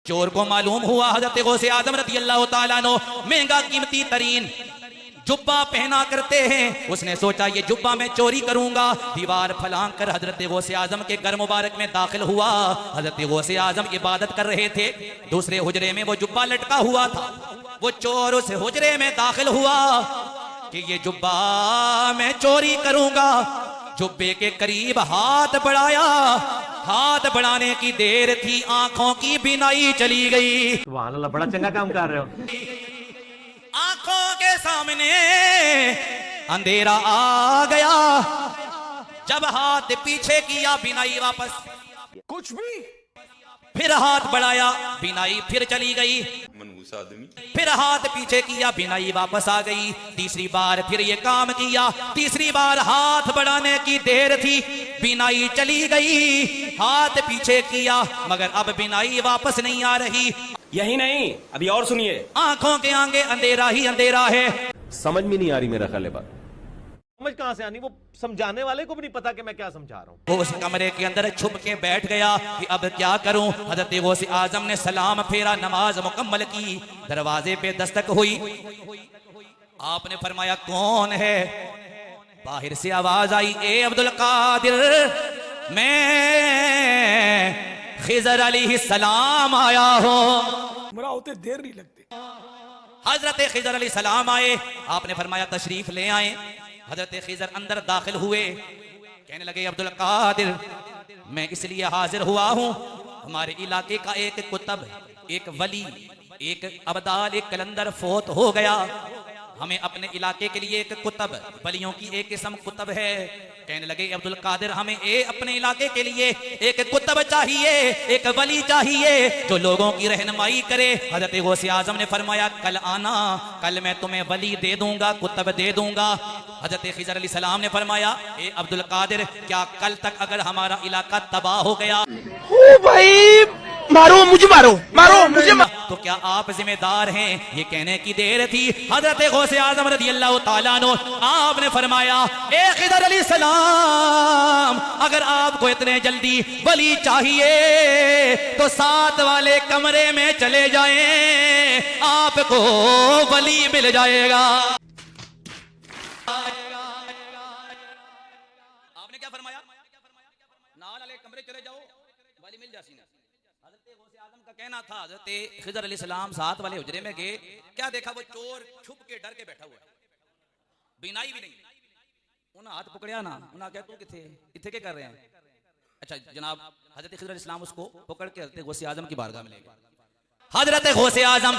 चोर को मालूम हुआ हजरत गौसे आजम रज़ी अल्लाह ताला अन्हु महंगा कीमती तरीन जुब्बा पहना करते हैं। उसने सोचा ये जुब्बा मैं चोरी करूंगा। दीवार फलांग कर हजरत गौसे आजम के घर मुबारक में दाखिल हुआ। हजरत गौसे आजम इबादत कर रहे थे, दूसरे हुजरे में वो जुब्बा लटका हुआ था। वो चोर उस हुजरे में दाखिल हुआ कि ये जुब्बा मैं चोरी करूंगा। जुब्बे के करीब हाथ बढ़ाया, हाथ बढ़ाने की देर थी आंखों की बिनाई चली गई। सुभान अल्लाह, बड़ा चंगा काम कर रहे हो। आंखों के सामने अंधेरा आ गया। जब हाथ पीछे किया बिनाई वापस, कुछ भी फिर हाथ बढ़ाया बिनाई फिर चली गई। मनहूस आदमी। फिर हाथ पीछे किया बिनाई वापस आ गई। तीसरी बार फिर ये काम किया। तीसरी बार हाथ बढ़ाने की देर थी, बिनाई चली गई। हाथ पीछे किया मगर अब बिनाई वापस नहीं आ रही। यही नहीं, अभी और सुनिए। आंखों के आगे अंधेरा ही अंधेरा है। समझ में नहीं आ रही मेरा ख्याल है बात। समझ कहां से आनी, वो समझाने वाले को भी नहीं पता कि मैं क्या समझा रहा हूं। वो उस कमरे के अंदर छुप के बैठ गया कि अब क्या करूं। हजरत गौसे आजम ने सलाम फेरा, नमाज मुकम्मल की। दरवाजे पे दस्तक हुई। आपने फरमाया कौन है। बाहर से आवाज आई, ए अब्दुल कादिर, मैं खिजर अलैहिस्सलाम आया हूं। हमरा होते देर नहीं लगती। हजरत खिजर अलैहिस्सलाम आए। आपने फरमाया तशरीफ ले आए। हजरत खिजर अंदर दाखिल हुए। कहने लगे अब्दुल कादिर, मैं इसलिए हाजिर हुआ हूं, हमारे इलाके का एक कुतब, एक वली, एक अब्दाल, एक कलंदर फोत हो गया। हमें अपने इलाके के लिए एक कुतब, वलियों की एक किस्म कुतब है। कहने लगे अब्दुल कादिर, हमें अपने इलाके के लिए एक कुतब चाहिए, एक वली चाहिए जो लोगों की रहनुमाई करे। हजरत गौसे आजम ने फरमाया कल आना, कल मैं तुम्हें वली दे दूंगा, कुतब दे दूंगा। हजरत खिजर अलैहिस्सलाम ने फरमाया, ए अब्दुल कादिर, क्या कल तक अगर हमारा इलाका तबाह हो गया, ओ भाई मारो मुझे, मारो मारो मुझे, तो क्या आप जिम्मेदार हैं। ये कहने की देर थी। हजरत गौसे आजम रज़ी अल्लाह ताला अन्हु आपने फरमाया, ए खिजर अलैहिस्सलाम, अगर आपको इतने जल्दी वली चाहिए तो साथ वाले कमरे में चले जाएं, आपको वली मिल जाएगा। आपने क्या फरमाया, नाल वाले कमरे चले जाओ, वली मिल जासी ना। हजरत गौसे आजम का कहना था, हजरत खिजर अलैहिस्सलाम साथ वाले हुजरे में गए, क्या देखा वो चोर छुप के डर के बैठा हुआ है, बिनाई भी नहीं। उन्हें हाथ पकड़िया ना, उन्हें क्या तू किथे इथे क्या कर रहे हैं। अच्छा जनाब, हजरत खिजर अलैहिस्सलाम उसको पकड़ के हजरत गौसे आजम की बारगाह में ले गए। हजरत गौसे आजम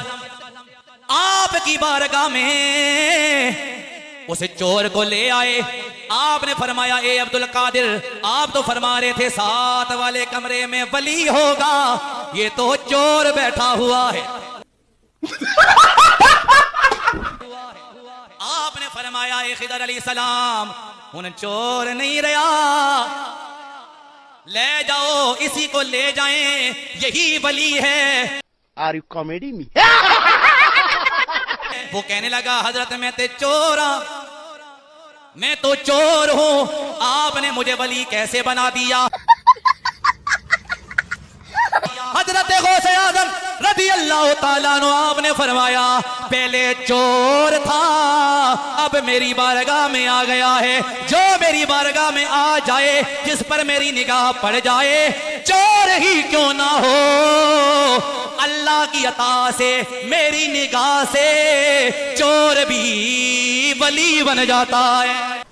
आपकी बारगाह में उस चोर को ले आए। आपने फरमाया, ए अब्दुल कादिर, आप तो फरमा रहे थे साथ वाले कमरे में वली होगा, ये तो चोर बैठा हुआ है। आपने फरमाया, ए खिजर अलैहिस्सलाम, उन चोर नहीं रहा, ले जाओ, इसी को ले जाएं, यही वली है। Are you comedy me. वो कहने लगा, हजरत मैं ते चोरा, मैं तो चोर हूं, आपने मुझे वली कैसे बना दिया। हजरत गौसे आजम रज़ी अल्लाह ताला अन्हु आपने फरमाया, पहले चोर था, अब मेरी बारगाह में आ गया है। जो मेरी बारगाह में आ जाए, जिस पर मेरी निगाह पड़ जाए, चोर ही क्यों ना हो, अल्लाह की अता से, मेरी निगाह से चोर भी वली बन जाता है।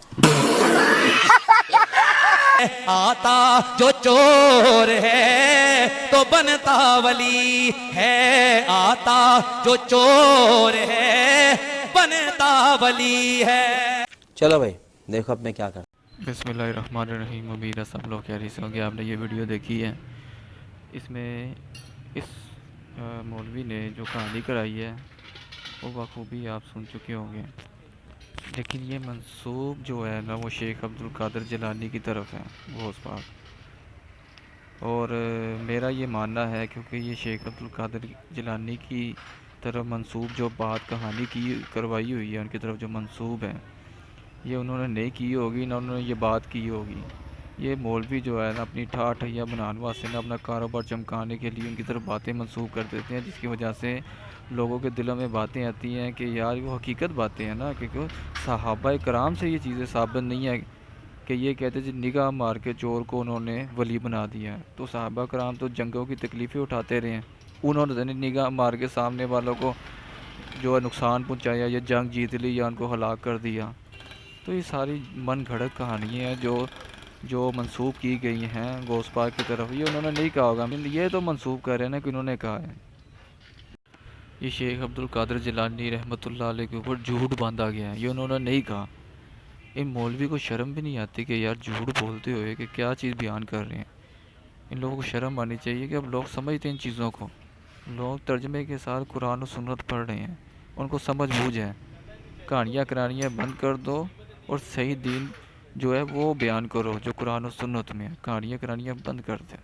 आता जो चोर है तो बनता वली है, आता जो चोर है बनता वली है। चलो भाई देखो अब मैं क्या कर। बिस्मिल्लाहिर्रहमानिर्रहीम। उम्मीद है सब लोग खैरियत से होंगे। आपने ये वीडियो देखी है, इसमें इस मौलवी ने जो कहानी कराई है वो बखूबी आप सुन चुके होंगे, लेकिन ये मंसूब जो है ना वो शेख अब्दुल कादिर जिलानी की तरफ है, गौस पाक। और मेरा ये मानना है, क्योंकि ये शेख अब्दुल कादिर जिलानी की तरफ मंसूब जो बात कहानी की करवाई हुई है, उनकी तरफ जो मंसूब है, ये उन्होंने नहीं की होगी ना उन्होंने ये बात की होगी। ये मौलवी जो है ना अपनी ठाठैया बनाने वास्ते ना अपना कारोबार चमकाने के लिए उनकी तरफ बातें मंसूब कर देते हैं, जिसकी वजह से लोगों के दिलों में बातें आती हैं कि यार वो हकीकत बातें हैं ना, क्योंकि सहाबा कराम से ये चीज़ें साबित नहीं है कि ये कहते जी निगाह मार के चोर को उन्होंने वली बना दिया। तो सहाबा कराम तो जंगों की तकलीफ़ें उठाते रहे हैं, उन्होंने निगाह मार के सामने वालों को जो है नुकसान पहुंचाया या जंग जीत ली या उनको हलाक कर दिया। तो ये सारी मन घड़त कहानियाँ हैं जो मंसूब की गई हैं गौस पाक की तरफ। ये उन्होंने नहीं कहा होगा, ये तो मंसूब कर रहे हैं ना कि उन्होंने कहा है। ये शेख अब्दुल कादिर जिलानी रहमतुल्लाह अलैह के ऊपर झूठ बांधा गया है, ये उन्होंने नहीं कहा। इन मौलवी को शर्म भी नहीं आती कि यार झूठ बोलते हुए कि क्या चीज़ बयान कर रहे हैं। इन लोगों को शर्म आनी चाहिए कि अब लोग समझते हैं इन चीज़ों को, लोग तर्जमे के साथ कुरान और सुन्नत पढ़ रहे हैं, उनको समझ बूझ है। कहानियाँ करानियाँ बंद कर दो और सही दीन जो है वो बयान करो जो कुरान और सुन्नत में है। कहानियाँ करानियाँ बंद कर दें।